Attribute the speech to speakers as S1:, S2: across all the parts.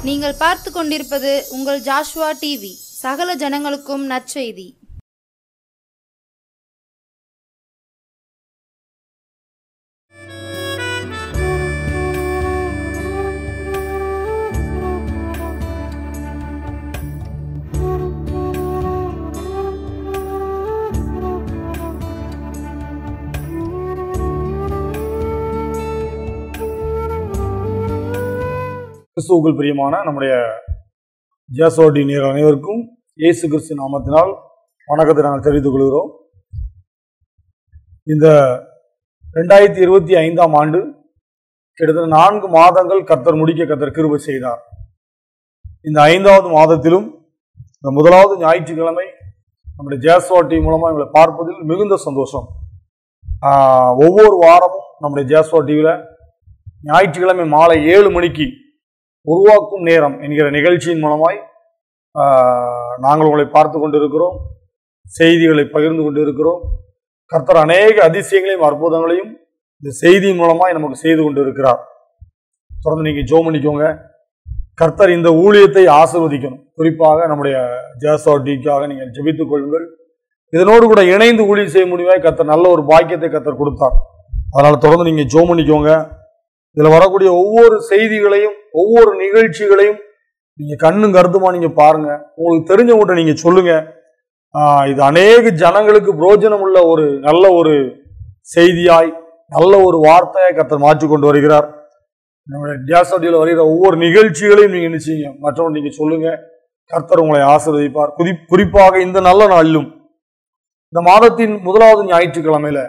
S1: நீங்கள் பார்த்து கொண்டிருப்பது உங்கள் ஜாஷ்வா டிவி. சகல ஜனங்களுக்கும் நற்செய்தி.
S2: கிறிஸ்துவுக்குள் பிரியமான நம்முடைய ஜாஸ்வாடி நேயர்கள் அனைவருக்கும் இயேசு கிறிஸ்து நாமத்தினால் வணக்கத்தை நாங்கள் தெரிவித்துக் கொள்கிறோம். இந்த 2025 ஆண்டு கிட்டத்தட்ட 4 மாதங்கள் கர்த்தர் முடிக்க கர்த்தர் கிருபை செய்தார். இந்த 5வது மாதத்திலும் இந்த முதலாவது ஞாயிற்றுக்கிழமை நம்முடைய ஜாஸ்வாடி மூலமாக எங்களை பார்ப்பதில் மிகுந்த சந்தோஷம். ஒவ்வொரு வாரமும் நம்முடைய ஜாஸ்வாடியில் ஞாயிற்றுக்கிழமை மாலை 7 மணிக்கு உருவாக்கும் நேரம் என்கிற நிகழ்ச்சியின் மூலமாய் நாங்கள் உங்களை பார்த்து கொண்டிருக்கிறோம், செய்திகளை பகிர்ந்து கொண்டிருக்கிறோம். கர்த்தர் அநேக அதிசயங்களையும் அற்புதங்களையும் இந்த செய்தியின் மூலமாய் நமக்கு செய்து கொண்டிருக்கிறார். தொடர்ந்து நீங்கள் ஜெபம் பண்ணிக்கோங்க. கர்த்தர் இந்த ஊழியத்தை ஆசீர்வதிக்கணும். குறிப்பாக நம்முடைய ஜாஸ்வாடிக்காக நீங்கள் ஜெபித்துக் கொள்ளுங்கள். இதனோடு கூட இணைந்து ஊழியம் செய்ய முடியுமாய் கர்த்தர் நல்ல ஒரு பாக்கியத்தை கர்த்தர் கொடுத்தார். அதனால் தொடர்ந்து நீங்கள் ஜெபம் பண்ணிக்கோங்க. இதில் வரக்கூடிய ஒவ்வொரு செய்திகளையும் ஒவ்வொரு நிகழ்ச்சிகளையும் நீங்கள் கண்ணும் கருத்துமா நீங்கள் பாருங்க. உங்களுக்கு தெரிஞ்சவங்கள்ட்ட நீங்கள் சொல்லுங்க. இது அநேக ஜனங்களுக்கு பிரயோஜனம் உள்ள ஒரு நல்ல ஒரு செய்தியாய் நல்ல ஒரு வார்த்தையாய் கர்த்தர் மாற்றி கொண்டு வருகிறார். நம்முடைய ஜாஸ்வாடியில் வருகிற ஒவ்வொரு நிகழ்ச்சிகளையும் நீங்கள் நிச்சயிங்க மற்றவங்க நீங்கள் சொல்லுங்க. கர்த்தர் உங்களை ஆசீர்வதிப்பார். குறிப்பாக இந்த நல்ல நாளிலும் இந்த மாதத்தின் முதலாவது ஞாயிற்றுக்கிழமையில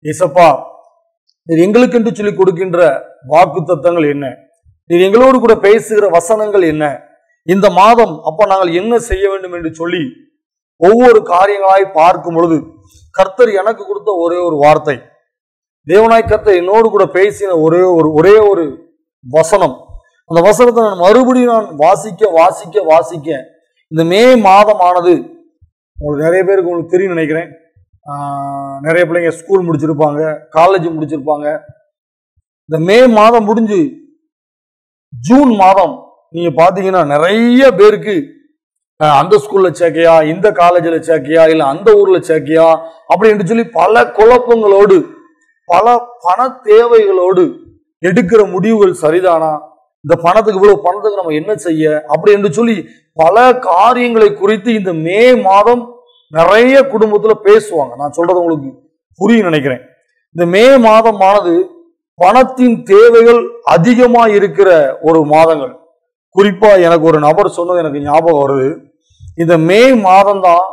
S2: இயேசப்பா நீர் எங்களுக்கென்று சொல்லி கொடுக்கின்ற வாக்கு தத்தங்கள் என்ன, நீர் எங்களோடு கூட பேசுகிற வசனங்கள் என்ன, இந்த மாதம் அப்ப நாங்கள் என்ன செய்ய வேண்டும் என்று சொல்லி ஒவ்வொரு காரியங்களாய் பார்க்கும் பொழுது கர்த்தர் எனக்கு கொடுத்த ஒரே ஒரு வார்த்தை, தேவனாய் கர்த்தர் என்னோடு கூட பேசின ஒரே ஒரு வசனம். அந்த வசனத்தை நான் மறுபடியும் வாசிக்க இந்த மே மாதமானது உங்களுக்கு நிறைய பேருக்கு உங்களுக்கு தெரியும் நினைக்கிறேன். நிறைய பிள்ளைங்க ஸ்கூல் முடிச்சிருப்பாங்க, காலேஜ் முடிச்சிருப்பாங்க. இந்த மே மாதம் முடிஞ்சு ஜூன் மாதம் நீங்க பாத்தீங்கன்னா நிறைய பேருக்கு அந்த ஸ்கூல்ல சேர்க்கையா, இந்த காலேஜில் சேர்க்கையா, இல்ல அந்த ஊர்ல சேர்க்கையா அப்படின்னு சொல்லி பல குழப்பங்களோடு பல பண தேவைகளோடு எடுக்கிற முடிவுகள் சரிதானா, இந்த பணத்துக்கு இவ்வளவு பணத்துக்கு நம்ம என்ன செய்ய அப்படி என்று சொல்லி பல காரியங்களை குறித்து இந்த மே மாதம் நிறைய குடும்பத்துல பேசுவாங்க. நான் சொல்றது உங்களுக்கு புரியும் நினைக்கிறேன். இந்த மே மாதமானது பணத்தின் தேவைகள் அதிகமா இருக்கிற ஒரு மாதங்கள். குறிப்பா எனக்கு ஒரு நபர் சொன்னது எனக்கு ஞாபகம் வருது. இந்த மே மாதம் தான்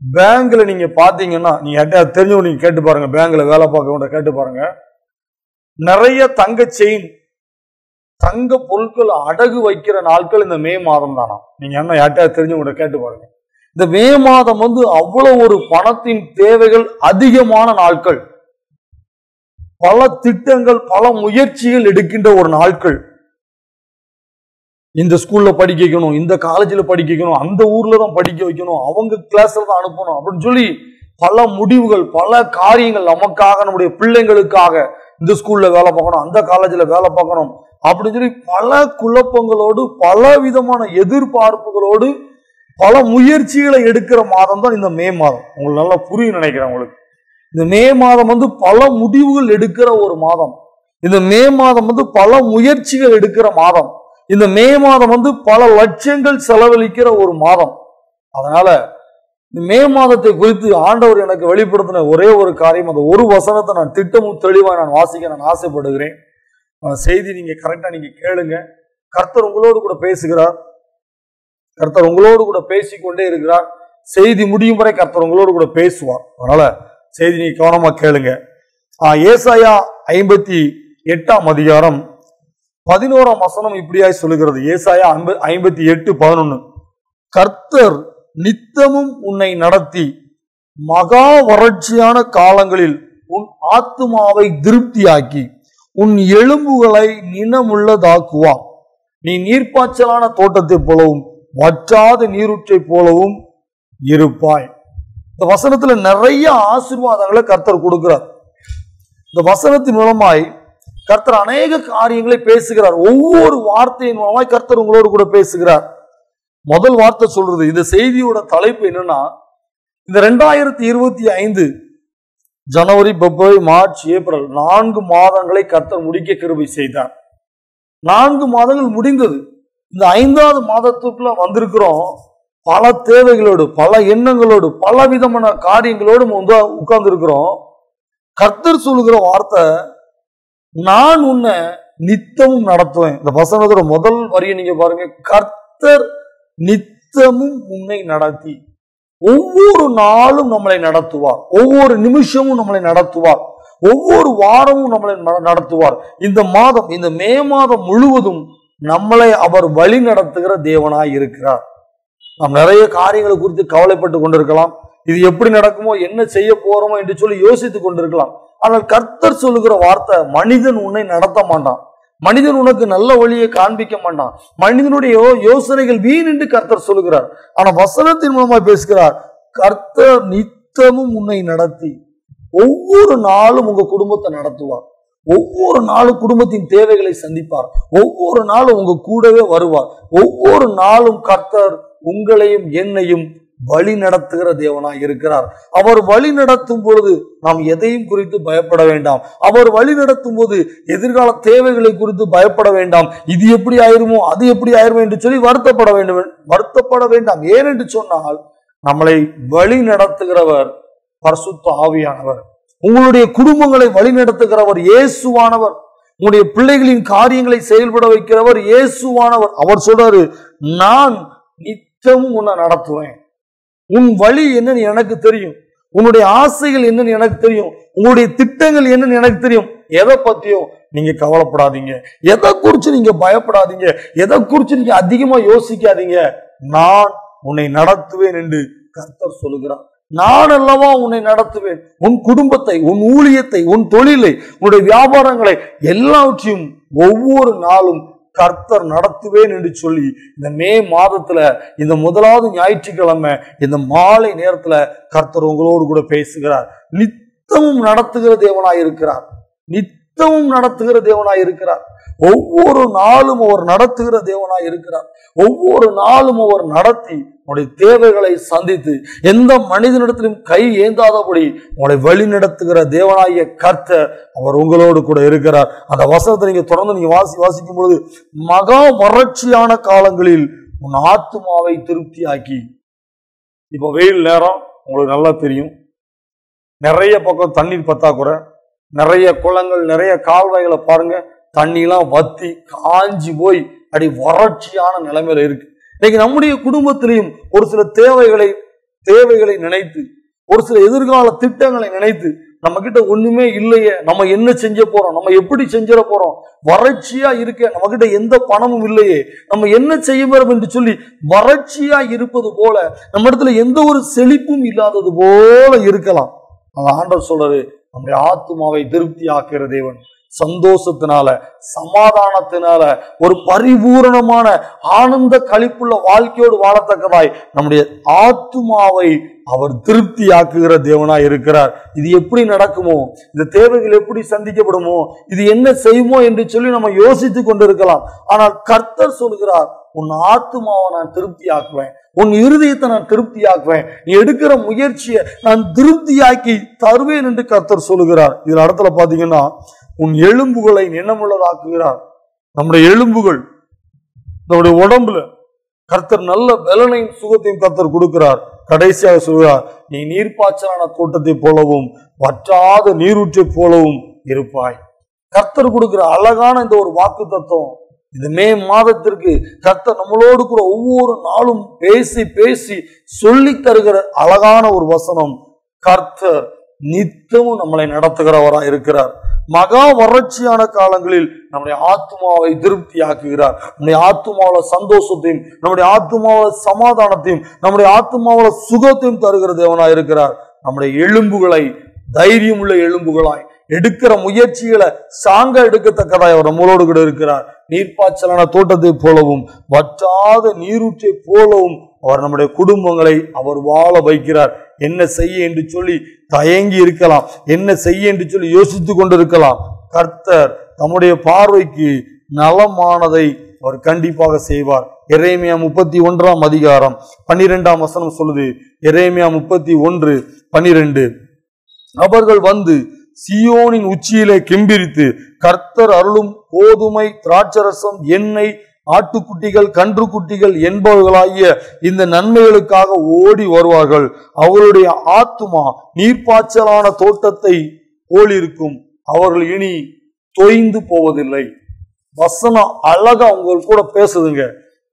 S2: பேங்க்ல நீங்க பாத்தீங்கன்னா, நீங்க தெரிஞ்சவங்க நீங்க கேட்டு பாருங்க, பேங்க்ல வேலை பார்க்க கேட்டு பாருங்க, நிறைய தங்க செயின் தங்க பொருட்கள் அடகு வைக்கிற நாட்கள் இந்த மே மாதம் தானா. நீங்க என்ன யார்கிட்ட தெரிஞ்சவங்க கேட்டு பாருங்க. இந்த மே மாதம் அவ்வளவு ஒரு பணத்தின் தேவைகள் அதிகமான நாட்கள், பல திட்டங்கள் பல முயற்சிகள் எடுக்கின்ற ஒரு நாட்கள். இந்த ஸ்கூல்ல படிக்க வைக்கணும், இந்த காலேஜில் படிக்க வைக்கணும், அந்த ஊர்ல தான் படிக்க வைக்கணும், அவங்க கிளாஸ்ல தான் அனுப்பணும் அப்படின்னு சொல்லி பல முடிவுகள் பல காரியங்கள் நமக்காக நம்முடைய பிள்ளைங்களுக்காக இந்த ஸ்கூல்ல வேலை பார்க்கணும், அந்த காலேஜில் வேலை பார்க்கணும் அப்படின்னு சொல்லி பல குழப்பங்களோடு பல விதமான எதிர்பார்ப்புகளோடு பல முயற்சிகளை எடுக்கிற மாதம் தான் இந்த மே மாதம். உங்களுக்கு நல்லா புரியும் நினைக்கிறேன். உங்களுக்கு இந்த மே மாதம் பல முடிவுகள் எடுக்கிற ஒரு மாதம். இந்த மே மாதம் பல முயற்சிகள் எடுக்கிற மாதம். இந்த மே மாதம் பல லட்சங்கள் செலவழிக்கிற ஒரு மாதம். அதனால இந்த மே மாதத்தை குறித்து ஆண்டவர் எனக்கு வெளிப்படுத்தின ஒரே ஒரு காரியம், அந்த ஒரு வசனத்தை நான் திட்டமும் தெளிவாக நான் வாசிக்க நான் ஆசைப்படுகிறேன். செய்தி நீங்க கரெக்டா நீங்க கேளுங்க. கர்த்தர் உங்களோடு கூட பேசுகிறார். கர்த்தர் உங்களோடு கூட பேசிக்கொண்டே இருக்கிறார். செய்தி முடியும் வரை கர்த்தர் உங்களோடு கூட பேசுவார். அதனால செய்தி நீங்க கவனமா கேளுங்க. ஏசாயா 58ஆம் அதிகாரம் 11ஆம் வசனம் இப்படியாய் சொல்லுகிறது. ஏசாயா 58:11, கர்த்தர் நித்தமும் உன்னை நடத்தி மகா வறட்சியான காலங்களில் உன் ஆத்துமாவை திருப்தியாக்கி உன் எலும்புகளை நினமுள்ளதாக்குவான். நீ நீர்ப்பாய்ச்சலான தோட்டத்தை போலவும் வற்றாத நீரூற்றை போலவும் இருப்பாய். இந்த வசனத்துல நிறைய ஆசீர்வாதங்களை கர்த்தர் கொடுக்கிறார். இந்த வசனத்தின் மூலமாய் கர்த்தர் அநேக காரியங்களை பேசுகிறார். ஒவ்வொரு வார்த்தையின் மூலமாய் கர்த்தர் உங்களோடு கூட பேசுகிறார். முதல் வார்த்தை சொல்றது, இந்த செய்தியோட தலைப்பு என்னன்னா, இந்த 2025 ஜனவரி, பிப்ரவரி, மார்ச், ஏப்ரல் 4 மாதங்களை கர்த்தர் முடிக்க கிருபை செய்தார். 4 மாதங்கள் முடிந்தது. இந்த 5வது மாதத்துக்குள்ள வந்திருக்கிறோம். பல தேவைகளோடு, பல எண்ணங்களோடு, பல விதமான காரியங்களோடு உட்கார்ந்து இருக்கிறோம். கர்த்தர் சொல்லுகிற வார்த்தை, நான் உன்னை நித்தமும் நடத்துவேன். இந்த வசனத்தோட முதல் வரியை நீங்க பாருங்க. கர்த்தர் நித்தமும் உன்னை நடத்தி, ஒவ்வொரு நாளும் நம்மளை நடத்துவார், ஒவ்வொரு நிமிஷமும் நம்மளை நடத்துவார், ஒவ்வொரு வாரமும் நம்மளை நடத்துவார். இந்த மாதம், இந்த மே மாதம் முழுவதும் நம்மளை அவர் வழி நடத்துகிற தேவனாய் இருக்கிறார். நாம் நிறைய காரியங்களை குறித்து கவலைப்பட்டு கொண்டிருக்கலாம். இது எப்படி நடக்குமோ, என்ன செய்ய போறோமோ என்று சொல்லி யோசித்துக் கொண்டிருக்கலாம். ஆனால் கர்த்தர் சொல்லுகிற வார்த்தை, மனிதன் உன்னை நடத்த மாட்டான், மனிதன் உனக்கு நல்ல வழியை காண்பிக்க மாட்டான், மனிதனுடைய யோசனைகள் வீண் என்று கர்த்தர் சொல்லுகிறார். ஆனா வசனத்தின் மூலமா பேசுகிறார், கர்த்தர் நித்தமும் உன்னை நடத்தி ஒவ்வொரு நாளும் உங்க குடும்பத்தை நடத்துவார், ஒவ்வொரு நாளும் குடும்பத்தின் தேவைகளை சந்திப்பார், ஒவ்வொரு நாளும் உங்க கூடவே வருவார், ஒவ்வொரு நாளும் கர்த்தர் உங்களையும் என்னையும் வழி நடத்துகிற தேவனாய் இருக்கிறார். அவர் வழி நடத்தும் பொழுது நாம் எதையும் குறித்து பயப்பட வேண்டாம். அவர் வழி நடத்தும் போது எதிர்கால தேவைகளை குறித்து பயப்பட வேண்டாம். இது எப்படி ஆயிருமோ, அது எப்படி ஆயிருமோ என்று சொல்லி வருத்தப்பட வேண்டாம். ஏனென்று சொன்னால், நம்மளை வழி நடத்துகிறவர் பரிசுத்த ஆவியானவர். உங்களுடைய குடும்பங்களை வழி நடத்துகிறவர் இயேசுவானவர். உங்களுடைய பிள்ளைகளின் காரியங்களை செயல்பட வைக்கிறவர் இயேசுவானவர். அவர் சொல்றாரு, நான் நித்தமும் உன்னை நடத்துவேன். உன் வழி என்னன்னு எனக்கு தெரியும், உன்னுடைய ஆசைகள் என்னன்னு எனக்கு தெரியும், உங்களுடைய திட்டங்கள் என்னன்னு எனக்கு தெரியும். எதை பத்தியும் நீங்க கவலைப்படாதீங்க, எதை குறிச்சு நீங்க பயப்படாதீங்க, எதை குறிச்சு நீங்க அதிகமா யோசிக்காதீங்க. நான் உன்னை நடத்துவேன் என்று கர்த்தர் சொல்லுகிறார். நான் அல்லவா உன்னை நடத்துவேன். உன் குடும்பத்தை, உன் ஊழியத்தை, உன் தொழிலை, உன்னுடைய வியாபாரங்களை எல்லாவற்றையும் ஒவ்வொரு நாளும் கர்த்தர் நடத்துவேன் என்று சொல்லி, இந்த மே மாதத்துல இந்த முதலாவது ஞாயிற்றுக்கிழமை இந்த மாலை நேரத்துல கர்த்தர் உங்களோடு கூட பேசுகிறார். நித்தமும் நடத்துகிற தேவனாய் இருக்கிறார், நித்தமும் நடத்துகிற தேவனாய் இருக்கிறார். ஒவ்வொரு நாளும் அவர் நடத்துகிற தேவனாய் இருக்கிறார். ஒவ்வொரு நாளும் அவர் நடத்தி உங்களுடைய தேவைகளை சந்தித்து எந்த மனிதனிடத்திலும் கை ஏந்தாதபடி உங்களை வழி நடத்துகிற தேவனாகிய கர்த்தர் அவர் உங்களோடு கூட இருக்கிறார். அந்த வசனத்தை நீங்க தொடர்ந்து நீங்க வாசிக்கும் பொழுது, மகா வறட்சியான காலங்களில் உன் ஆத்துமாவை திருப்தியாக்கி. இப்போ வெயில் நேரம் உங்களுக்கு நல்லா தெரியும், நிறைய பக்கம் தண்ணீர் பத்தாக்குறை, நிறைய குளங்கள், நிறைய கால்வாய்களை பாருங்க, தண்ணிலாம் வத்தி காஞ்சி போய் அடி வறட்சியான நிலைமையில இருக்கு. இன்னைக்கு நம்முடைய குடும்பத்திலையும் ஒரு சில தேவைகளை நினைத்து, ஒரு சில எதிர்கால திட்டங்களை நினைத்து, நம்ம கிட்ட ஒண்ணுமே இல்லையே, நம்ம என்ன செஞ்ச போறோம், நம்ம எப்படி செஞ்சிட போறோம், வறட்சியா இருக்க, நம்ம கிட்ட எந்த பணமும் இல்லையே, நம்ம என்ன செய்ய போறோம் என்று சொல்லி வறட்சியா இருப்பது போல, நம்ம இடத்துல எந்த ஒரு செழிப்பும் இல்லாதது போல இருக்கலாம். அந்த ஆண்டவர் சொல்றாரு, நம்முடைய ஆத்துமாவை திருப்தி ஆக்குகிற தேவன், சந்தோஷத்தினால, சமாதானத்தினால, ஒரு பரிபூரணமான ஆனந்த களிப்புள்ள வாழ்க்கையோடு வாழத்தக்கதாய் நம்முடைய ஆத்துமாவை அவர் திருப்தி ஆக்குகிற தேவனாய் இருக்கிறார். இது எப்படி நடக்குமோ, இந்த தேவைகள் எப்படி சந்திக்கப்படுமோ, இது என்ன செய்யுமோ என்று சொல்லி நம்ம யோசித்துக் கொண்டிருக்கலாம். ஆனால் கர்த்தர் சொல்கிறார், உன் ஆத்துமாவை நான் திருப்தி ஆக்குவேன், உன் இருதயத்தை நான் திருப்தி ஆக்குவேன், நீ எடுக்கிற முயற்சியை நான் திருப்தியாக்கி தருவேன் என்று கர்த்தர் சொல்லுகிறார். இதுல இடத்துல பாத்தீங்கன்னா, உன் எலும்புகளை நினமுள்ளதாக்குகிறார். நம்முடைய எலும்புகள், நம்முடைய உடம்புல கர்த்தர் நல்ல பலனையும் சுகத்தையும் கர்த்தர் கொடுக்கிறார். கடைசியாக சொல்கிறார், நீ நீர்ப்பாய்ச்சலான தோட்டத்தை போலவும் வற்றாத நீரூற்றை போலவும் இருப்பாய். கர்த்தர் கொடுக்கிற அழகான இந்த ஒரு வாக்கு தத்துவம், இந்த மே மாதத்திற்கு கர்த்தர் நம்மளோடு கூட ஒவ்வொரு நாளும் பேசி பேசி சொல்லி தருகிற அழகான ஒரு வசனம். கர்த்தர் நித்தமும் நம்மளை நடத்துகிறவராய் இருக்கிறார். மகா வறட்சியான காலங்களில் நம்முடைய ஆத்மாவை திருப்தி ஆக்குகிறார். நம்முடைய ஆத்மாவில சந்தோஷத்தையும், நம்முடைய ஆத்மாவில சமாதானத்தையும், நம்முடைய ஆத்மாவில சுகத்தையும் தருகிற தேவனாய் இருக்கிறார். நம்முடைய எலும்புகளை தைரியம் உள்ள எலும்புகளாய், எடுக்கிற முயற்சிகளை சாங்க எடுக்கத்தக்கதாய் அவர் நம்மளோடு கூட இருக்கிறார். நீர்ப்பாய்ச்சலான தோட்டத்தை போலவும் வற்றாத நீரூற்றை போலவும் அவர் நம்முடைய குடும்பங்களை அவர் வாழ வைக்கிறார். என்ன செய்ய என்று சொல்லி தயங்கி இருக்கலாம், என்ன செய்ய என்று சொல்லி யோசித்துக் கொண்டிருக்கலாம். கர்த்தர் தம்முடைய பார்வைக்கு நலமானதை அவர் கண்டிப்பாக செய்வார். எரேமியா 31 அதிகாரம் 12 வசனம் சொல்லுது. எரேமியா 31:12, அவர்கள் வந்து சியோனின் உச்சியிலே கெம்பிரித்து கர்த்தர் அருளும் கோதுமை, திராட்சரசம், எண்ணெய், ஆட்டுக்குட்டிகள், கன்றுக்குட்டிகள் என்பவர்களாகிய இந்த நன்மைகளுக்காக ஓடி வருவார்கள். அவர்களுடைய ஆத்துமா நீர்ப்பாய்ச்சலான தோட்டத்தை போலிருக்கும். அவர்கள் இனி தொய்ந்து போவதில்லை. வசனம் அழகா உங்கள் கூட பேசுதுங்க.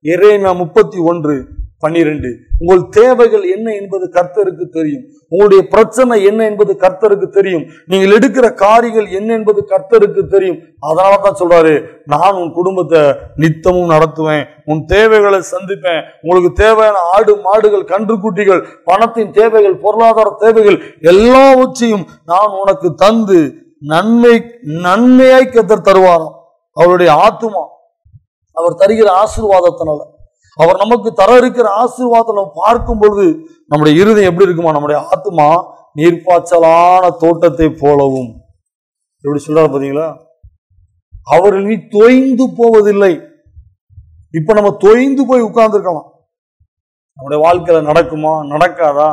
S2: எரேமியா 31:12, உங்கள் தேவைகள் என்ன என்பது கர்த்தருக்கு தெரியும். உங்களுடைய பிரச்சனை என்ன என்பது கர்த்தருக்கு தெரியும். நீங்கள் எடுக்கிற காரியங்கள் என்ன என்பது கர்த்தருக்கு தெரியும். அதனாலதான் சொல்றாரு, நான் உன் குடும்பத்தை நித்தமும் நடத்துவேன், உன் தேவைகளை சந்திப்பேன். உங்களுக்கு தேவையான ஆடு, மாடுகள், கன்றுக்குட்டிகள், பணத்தின் தேவைகள், பொருளாதார தேவைகள் எல்லாவற்றையும் நான் உனக்கு தந்து நன்மையாய் கர்த்தர் தருவாராம். அவருடைய ஆத்துமா அவர் தருகிற ஆசீர்வாதத்தினால, அவர் நமக்கு தர இருக்கிற ஆசீர்வாதத்தை நம்ம பார்க்கும் பொழுது நம்முடைய இருதயம் எப்படி இருக்குமா? நம்முடைய ஆத்துமா நீர்ப்பாய்ச்சலான தோட்டத்தை போலவும். எப்படி சொல்றாரு பாத்தீங்களா? அவர்கள் நீ தொய்ந்து போவதில்லை. இப்ப நம்ம தொய்ந்து போய் உட்கார்ந்துருக்கலாம். நம்முடைய வாழ்க்கையில நடக்குமா, நடக்காதா,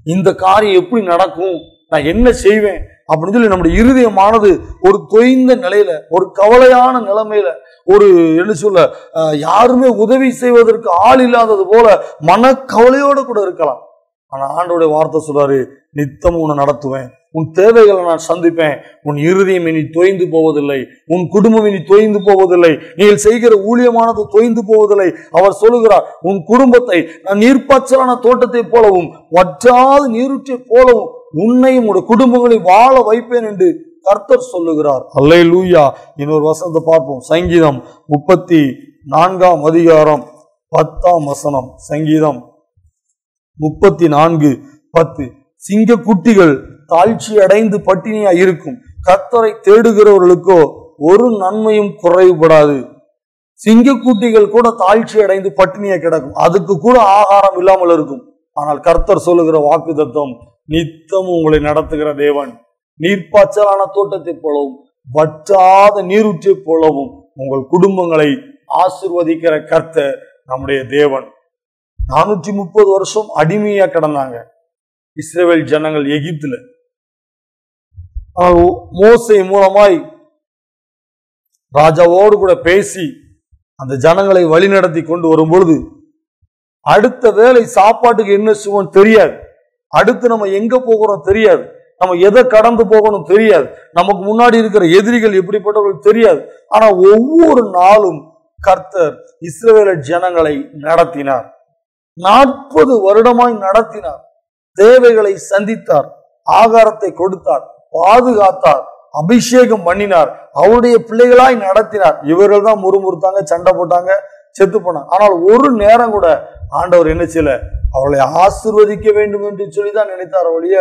S2: இந்த காரியம் எப்படி நடக்கும், நான் என்ன செய்வேன் அப்படின்னு சொல்லி நம்முடைய இருதயமானது ஒரு தொய்ந்த நிலையில, ஒரு கவலையான நிலைமையில, ஒரு என்ன சொல்ல, யாருமே உதவி செய்வதற்கு ஆள் இல்லாதது போல மனக்கவலையோட கூட இருக்கலாம். ஆனா ஆண்டவருடைய வார்த்தை சொல்றாரு, நித்தம் உன்னை நடத்துவேன், உன் தேவைகளை நான் சந்திப்பேன், உன் இருதயம் இனி தொய்ந்து போவதில்லை, உன் குடும்பம் இனி தொய்ந்து போவதில்லை, நீங்கள் செய்கிற ஊழியமானது தொய்ந்து போவதில்லை. அவர் சொல்லுகிறார், உன் குடும்பத்தை நான் நீர்ப்பாய்ச்சலான தோட்டத்தை போலவும் வற்றாத நீரூற்றை போலவும் உன்னையும் உடைய குடும்பங்களையும் வாழ வைப்பேன் என்று கர்த்தர் சொல்லுகிறார். அல்லேலூயா. இன்னொரு வசனத்தை பார்ப்போம். சங்கீதம் 34 அதிகாரம் 10 வசனம். சங்கீதம் 34:10, சிங்க குட்டிகள் தாழ்ச்சி அடைந்து பட்டினியா இருக்கும், கர்த்தரை தேடுகிறவர்களுக்கோ ஒரு நன்மையும் குறைபடாது. சிங்கக்குட்டிகள் கூட தாழ்ச்சி அடைந்து பட்டினியா கிடக்கும், அதுக்கு கூட ஆகாரம் இல்லாமல் இருக்கும். ஆனால் கர்த்தர் சொல்லுகிற வாக்குத்தத்தம், நித்தம் உங்களை நடத்துகிற தேவன், நீர்ப்பாய்ச்சலான தோட்டத்தை போலவும் வற்றாத நீரூற்றை போலவும் உங்கள் குடும்பங்களை ஆசீர்வதிக்கிற கர்த்தர் நம்முடைய தேவன். 430 வருஷம் அடிமையா கிடந்தாங்க இஸ்ரவேல் ஜனங்கள் எகிப்துல. மோசே மூலமாய் ராஜாவோடு கூட பேசி அந்த ஜனங்களை வழிநடத்தி கொண்டு வரும் பொழுது, அடுத்த வேளை சாப்பாட்டுக்கு என்ன செய்வோம் தெரியாது, அடுத்து நம்ம எங்க போகிறோம் தெரியாது, நம்ம எதை கடந்து போகணும் தெரியாது, நமக்கு முன்னாடி இருக்கிற எதிரிகள் எப்படிப்பட்டவர்கள் தெரியாது. ஆனா ஒவ்வொரு நாளும் கர்த்தர் இஸ்ரவேல் ஜனங்களை நடத்தினார். 40 வருடமாய் நடத்தினார். தேவைகளை சந்தித்தார், ஆகாரத்தை கொடுத்தார், பாதுகாத்தார், அபிஷேகம் பண்ணினார், அவருடைய பிள்ளைகளாய் நடத்தினார். இவர்கள் தான் முறுமுறுத்தாங்க, சண்டை போட்டாங்க, செத்து போனாங்க. ஆனால் ஒரு நேரம் கூட ஆண்டவர் என்ன செய்யல, அவளை ஆசீர்வதிக்க வேண்டும் என்று சொல்லிதான் நினைத்தார் ஒழிய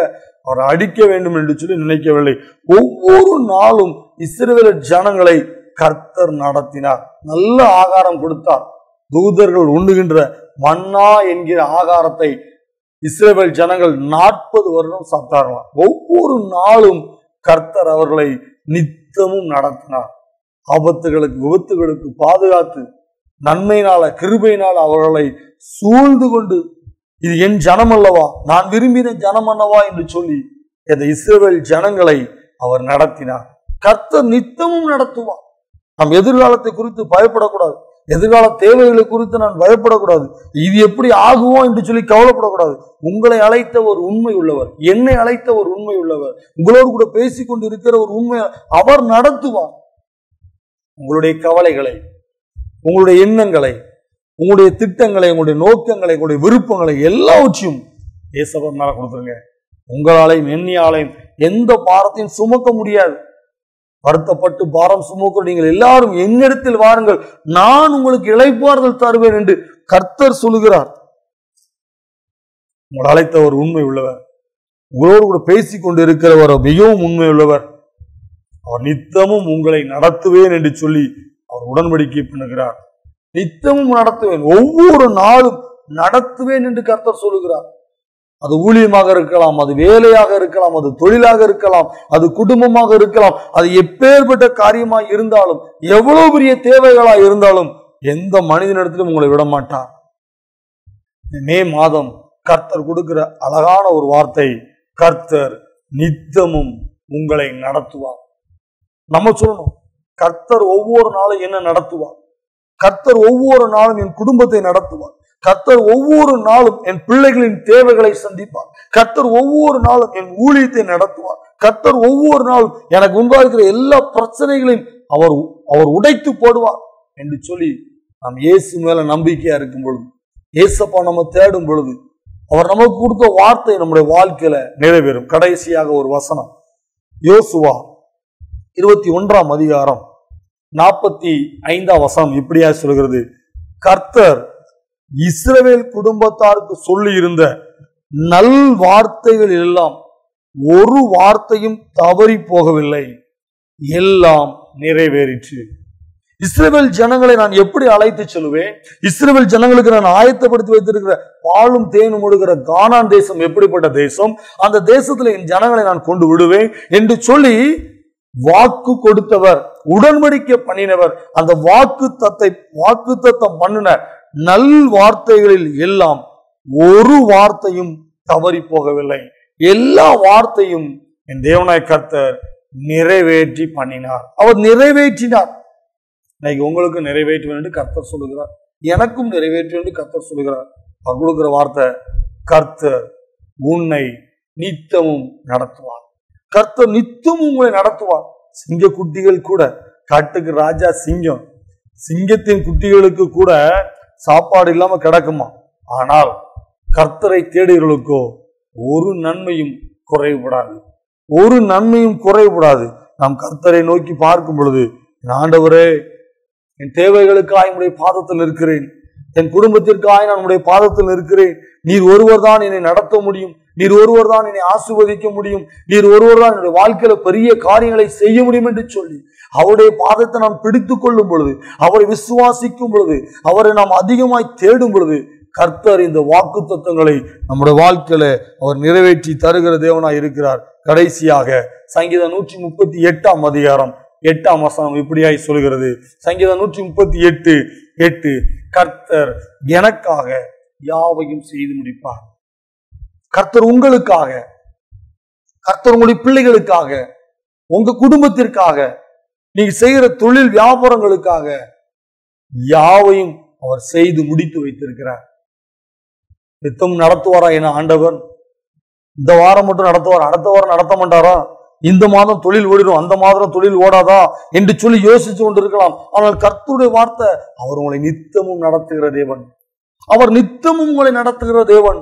S2: அவரை அடிக்க வேண்டும் என்று சொல்லி நினைக்கவில்லை. ஒவ்வொரு நாளும் இஸ்ரவேல் ஜனங்களை கர்த்தர் நடத்தினார். நல்ல ஆகாரம் கொடுத்தார். தூதர்கள் உண்ணுகின்ற மன்னா என்கிற ஆகாரத்தை இஸ்ரவேல் ஜனங்கள் 40 வருடம் சாப்பிட்டார்களாம். ஒவ்வொரு நாளும் கர்த்தர் அவர்களை நித்தமும் நடத்தினார். ஆபத்துகளுக்கு, விபத்துகளுக்கு பாதுகாத்து நன்மையினால, கிருபையினால அவர்களை சூழ்ந்து கொண்டு, இது என் ஜனம் அல்லவா, நான் விரும்பின ஜனம் அல்லவா என்று சொல்லி இந்த இஸ்ரவேல் ஜனங்களை அவர் நடத்தினார். கர்த்தர் நித்தமும் நடத்துவார். நாம் எதிர்காலத்தை குறித்து பயப்படக்கூடாது, எதிர்கால தேவைகளை குறித்து நான் பயப்படக்கூடாது, இது எப்படி ஆகுமோ என்று சொல்லி கவலைப்படக்கூடாது. உங்களை அழைத்த ஒரு உண்மை உள்ளவர், என்னை அழைத்த ஒரு உண்மை உள்ளவர், உங்களோடு கூட பேசிக்கொண்டு இருக்கிற ஒரு உண்மை, அவர் நடத்துவார். உங்களுடைய கவலைகளை, உங்களுடைய எண்ணங்களை, உங்களுடைய திட்டங்களை, உங்களுடைய நோக்கங்களை, உங்களுடைய விருப்பங்களை எல்லாவற்றையும் இயேசுவர் மேல கொடுத்துருங்க. உங்களாலையும் எண்ணியாலையும் எந்த பாரத்தையும் சுமக்க முடியாது. வருத்தப்பட்டு பாரம் சுமக்க நீங்கள் எல்லாரும் என்னிடத்தில் வாருங்கள், நான் உங்களுக்கு இளைப்பாறுதல் தருவேன் என்று கர்த்தர் சொல்லுகிறார். உங்களை அழைத்த ஒரு உண்மை உள்ளவர், உங்களோடு கூட பேசிக் கொண்டு இருக்கிறவர் மிகவும் உண்மை உள்ளவர். அவர் நித்தமும் உங்களை நடத்துவேன் என்று சொல்லி அவர் உடன்படிக்கை பண்ணுகிறார். நித்தமும் நடத்துவேன், ஒவ்வொரு நாளும் நடத்துவேன் என்று கர்த்தர் சொல்லுகிறார். அது ஊழியமாக இருக்கலாம், அது வேலையாக இருக்கலாம், அது தொழிலாக இருக்கலாம், அது குடும்பமாக இருக்கலாம், அது எப்பேற்பட்ட காரியமாக இருந்தாலும், எவ்வளவு பெரிய தேவைகளா இருந்தாலும் எந்த மனிதனிடத்திலும் உங்களை விட மாட்டார். மே மாதம் கர்த்தர் கொடுக்கிற அழகான ஒரு வார்த்தை, கர்த்தர் நித்தமும் உங்களை நடத்துவார். நம்ம சொல்லணும், கர்த்தர் ஒவ்வொரு நாளும் என்ன நடத்துவார், கர்த்தர் ஒவ்வொரு நாளும் என் குடும்பத்தை நடத்துவார், கர்த்தர் ஒவ்வொரு நாளும் என் பிள்ளைகளின் தேவைகளை சந்திப்பார், கர்த்தர் ஒவ்வொரு நாளும் என் ஊழியத்தை நடத்துவார், கர்த்தர் ஒவ்வொரு நாளும் எனக்கு உண்டாகிற எல்லா பிரச்சனைகளையும் அவர் உடைத்து போடுவார் என்று சொல்லி நாம் இயேசு மேல நம்பிக்கையா இருக்கும் பொழுது, இயேசப்பா நம்ம தேடும் பொழுது, அவர் நமக்கு கொடுத்த வார்த்தை நம்முடைய வாழ்க்கையில நிறைவேறும். கடைசியாக ஒரு வசனம், யோசுவா 21ஆம் அதிகாரம் 45ஆம் வசனம் இப்படியா சொல்கிறது, கர்த்தர் இஸ்ரவேல் குடும்பத்தாருக்கு சொல்லி இருந்த நல் வார்த்தைகள் எல்லாம் ஒரு வார்த்தையும் தவறி போகவில்லை, எல்லாம் நிறைவேறிற்று. இஸ்ரவேல் ஜனங்களை நான் எப்படி அழைத்து செல்வேன், இஸ்ரவேல் ஜனங்களுக்கு நான் ஆயத்தப்படுத்தி வைத்திருக்கிற பாலும் தேனும் ஒடுகிற கானான் தேசம் எப்படிப்பட்ட தேசம், அந்த தேசத்துல என் ஜனங்களை நான் கொண்டு விடுவேன் என்று சொல்லி வாக்கு கொடுத்தவர், உடன்படிக்கை பண்ணினவர், அந்த வாக்குத்தத்தம் பண்ணின நல் வார்த்தைகளில் எல்லாம் ஒரு வார்த்தையும் தவறி போகவில்லை, எல்லா வார்த்தையும் என் தேவனாய் கர்த்தர் நிறைவேற்றி பண்ணினார், அவர் நிறைவேற்றினார். இன்னைக்கு உங்களுக்கு நிறைவேற்றுவேன் என்று கர்த்தர் சொல்லுகிறார், எனக்கும் நிறைவேற்றுவேன் என்று கர்த்தர் சொல்லுகிறார். அவர் கொடுக்கிற வார்த்தை, கர்த்தர் உன்னை நித்தமும் நடத்துவார், கர்த்தர் நித்தமும் உங்களை நடத்துவார். சிங்க குட்டிகள் கூட, காட்டுக்கு ராஜா சிங்கம், சிங்கத்தின் குட்டிகளுக்கு கூட சாப்பாடு இல்லாம கிடக்குமா, ஆனால் கர்த்தரை தேடுகிறவர்களுக்கோ ஒரு நன்மையும் குறைவுபடாது, ஒரு நன்மையும் குறைவுபடாது. நாம் கர்த்தரை நோக்கி பார்க்கும் பொழுது, ஆண்டவரே என் தேவைகளுக்காக என்னுடைய பாதத்தில் இருக்கிறேன், என் குடும்பத்திற்காக நான் உடைய பாதத்தில் இருக்கிறேன், நீர் ஒருவர் தான் என்னை நடத்த முடியும், நீர் ஒருவர் தான் என்னை ஆசீர்வதிக்க முடியும், நீர் ஒருவர் தான் என்னுடைய வாழ்க்கையில பெரிய காரியங்களை செய்ய முடியும் என்று சொல்லி அவருடைய பாதத்தை நாம் பிடித்துக் கொள்ளும் பொழுது, அவரை விசுவாசிக்கும் பொழுது, அவரை நாம் அதிகமாய் தேடும் பொழுது, கர்த்தர் இந்த வாக்கு தத்தங்களை நம்முடைய வாழ்க்கையில அவர் நிறைவேற்றி தருகிற தேவனாய் இருக்கிறார். கடைசியாக சங்கீதம் 138ஆம் அதிகாரம் 8ஆம் வசனம் இப்படியாய் சொல்கிறது, சங்கீதம் 138:8, கர்த்தர் எனக்காக யாவையும் செய்து முடிப்பார். கர்த்தர் உங்களுக்காக, கர்த்தர் உங்களுடைய பிள்ளைகளுக்காக, உங்க குடும்பத்திற்காக, நீங்க செய்கிற தொழில் வியாபாரங்களுக்காக யாவையும் அவர் செய்து முடித்து வைத்திருக்கிறார். நித்தம் நடத்துவாரா என ஆண்டவர்? இந்த வாரம் மட்டும் நடத்துவார், அடுத்த வாரம் நடத்த மாட்டாரா? இந்த மாதம் தொழில் ஓடிடும், அந்த மாதம் தொழில் ஓடாதா என்று சொல்லி யோசிச்சு கொண்டிருக்கலாம். ஆனால் கர்த்தருடைய வார்த்தை, அவர் உங்களை நித்தமும் நடத்துகிற தேவன், அவர் நித்தமும் உங்களை நடத்துகிற தேவன்.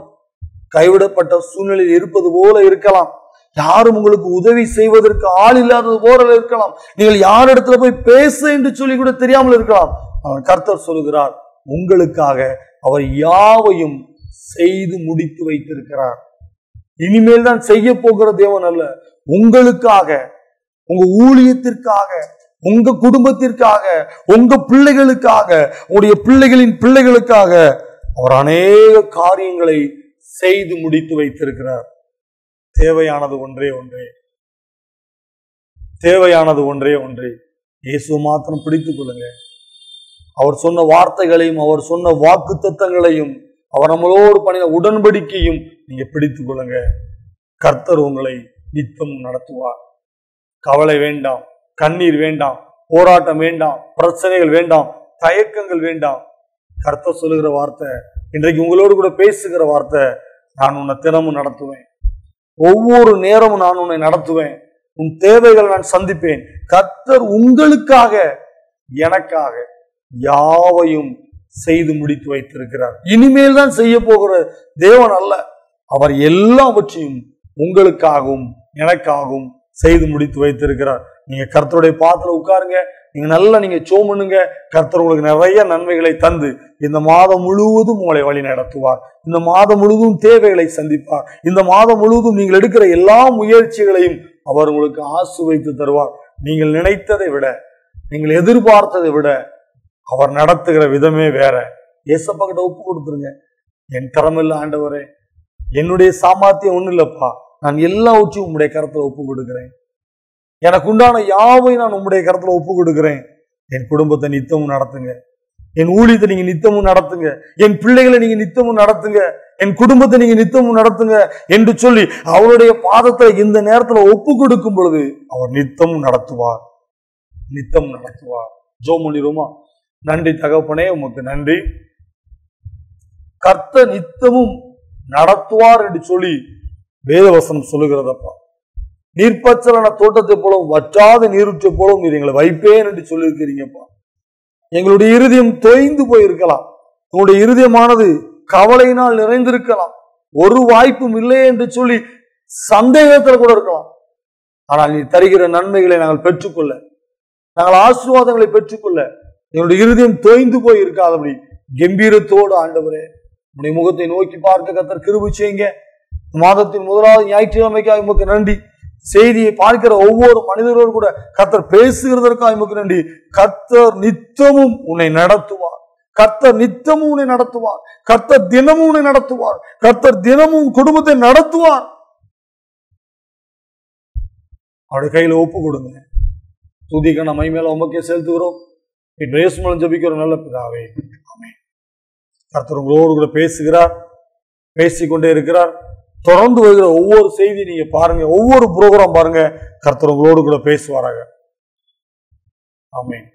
S2: கைவிடப்பட்ட சூழ்நிலையில் இருப்பது போல இருக்கலாம், யாரும் உங்களுக்கு உதவி செய்வதற்கு ஆள் இல்லாதது போல இருக்கலாம், நீங்கள் யாரிடத்துல போய் பேச என்று சொல்லி கூட தெரியாமல் இருக்கலாம். ஆனால் கர்த்தர் சொல்லுகிறார், உங்களுக்காக அவர் யாவையும் செய்து முடித்து வைத்திருக்கிறார். இனிமேல் தான் செய்ய போகிற தேவன் அல்ல, உங்களுக்காக, உங்க ஊழியத்திற்காக, உங்க குடும்பத்திற்காக, உங்க பிள்ளைகளுக்காக, உங்களுடைய பிள்ளைகளின் பிள்ளைகளுக்காக அவர் அநேக காரியங்களை செய்து முடித்து வைத்திருக்கிறார். தேவையானது ஒன்றே ஒன்றே, தேவையானது ஒன்றே ஒன்றே, இயேசு மாத்திரம் பிடித்துக் கொள்ளுங்க. அவர் சொன்ன வார்த்தைகளையும், அவர் சொன்ன வாக்கு தத்தங்களையும், அவர் நம்மளோடு பண்ணின உடன்படிக்கையும் நீங்க பிடித்துக் கொள்ளுங்க. கர்த்தர் உங்களை நித்தமும் நடத்துவார். கவலை வேண்டாம், கண்ணீர் வேண்டாம், போராட்டம் வேண்டாம், பிரச்சனைகள் வேண்டாம், தயக்கங்கள் வேண்டாம். கர்த்தர் சொல்லுகிற வார்த்தை, இன்றைக்கு உங்களோடு கூட பேசுகிற வார்த்தை, நான் உன்னை தினமும் நடத்துவேன், ஒவ்வொரு நேரமும் நான் உன்னை நடத்துவேன், உன் தேவைகளை நான் சந்திப்பேன். கர்த்தர் உங்களுக்காக, எனக்காக யாவையும் செய்து முடித்து வைத்திருக்கிறார். இனிமேல் தான் செய்ய போகிற தேவன் அல்ல, அவர் எல்லாவற்றையும் உங்களுக்காகவும் எனக்காகவும் செய்து முடித்து வைத்திருக்கிறார். நீங்க கர்த்தருடைய பாத்திரம் உட்காருங்க, நீங்க ஜெபம் பண்ணுங்க. கர்த்தர் உங்களுக்கு நிறைய நன்மைகளை தந்து இந்த மாதம் முழுவதும் உங்களை வழி நடத்துவார். இந்த மாதம் முழுவதும் தேவைகளை சந்திப்பார். இந்த மாதம் முழுவதும் நீங்கள் எடுக்கிற எல்லா முயற்சிகளையும் அவர் உங்களுக்கு ஆசீர்வதித்து தருவார். நீங்கள் நினைத்ததை விட, நீங்கள் எதிர்பார்த்ததை விட அவர் நடத்துகிற விதமே வேற. ஏசப்பா கிட்ட ஒப்பு கொடுத்துருங்க. என் திறமில்ல ஆண்டவரே, என்னுடைய சாமர்த்தியம் ஒண்ணு இல்லப்பா, நான் எல்லாவற்றையும் உம்முடைய கரத்துல ஒப்பு கொடுக்கிறேன். எனக்கு உண்டான யாவை நான் உம்முடைய கரத்துல ஒப்பு கொடுக்கிறேன். என் குடும்பத்தை நித்தமும் நடத்துங்க, என் ஊழியத்தை நீங்க நித்தமும் நடத்துங்க, என் பிள்ளைகளை நீங்க நித்தமும் நடத்துங்க, என் குடும்பத்தை நீங்க நித்தமும் நடத்துங்க என்று சொல்லி அவருடைய பாதத்தை இந்த நேரத்துல ஒப்பு கொடுக்கும் பொழுது அவர் நித்தமும் நடத்துவார், நித்தமும் நடத்துவார். ஜெபம் பண்ணிடுவோமா? நன்றி தகப்பனே, உமக்கு நன்றி. கர்த்தர் நித்தமும் நடத்துவார் என்று சொல்லி வேதவசனம் சொல்லுகிறதப்பா. நீர்ப்பச்சலான தோட்டத்தை போலவும் வற்றாத நீரூற்றை போலவும் இது எங்களை வைப்பேன் என்று சொல்லியிருக்கிறீங்கப்பா. எங்களுடைய இருதயம் தொய்ந்து போயிருக்கலாம், உங்களுடைய இருதயமானது கவலையினால் நிறைந்திருக்கலாம், ஒரு வாய்ப்பும் இல்லை என்று சொல்லி சந்தேகத்தில் கூட இருக்கலாம். ஆனால் நீ தருகிற நன்மைகளை நாங்கள் பெற்றுக்கொள்ள, நாங்கள் ஆசீர்வாதங்களை பெற்றுக்கொள்ள எங்களுடைய இருதயம் தொய்ந்து போய் இருக்காதபடி கம்பீரத்தோடு ஆண்டவரே உடைய முகத்தை நோக்கி பார்க்க கர்த்தர் கிருபை செய்யுங்க. மாதத்தின் முதலாவது ஞாயிற்றுக்கிழமைக்காக உமக்கு நன்றி. செய்தியை பார்க்கிற ஒவ்வொரு மனிதரோடு கூட கர்த்தர் பேசுகிறதற்காக உமக்கு நன்றி. கர்த்தர் நித்தமும் உன்னை நடத்துவார், கர்த்தர் நித்தமும் உன்னை நடத்துவார், கர்த்தர் தினமும் உன்னை நடத்துவார், கர்த்தர் தினமும் குடும்பத்தை நடத்துவார். அவருடைய கையில ஒப்பு கொடுங்க. துதிக்கான மைமேல உமக்கே செலுத்துகிறோம். மூலம் ஜபிக்கிற நல்ல பிதாவே, ஆமென். கர்த்தர் உங்களோடு கூட பேசுகிறார், பேசிக்கொண்டே இருக்கிறார். தொடர்ந்து வருகிற ஒவ்வொரு செய்தி நீங்க பாருங்க, ஒவ்வொரு புரோகிராம் பாருங்க, கர்த்தர் உங்களோடு கூட பேசுவாராக. ஆமென்.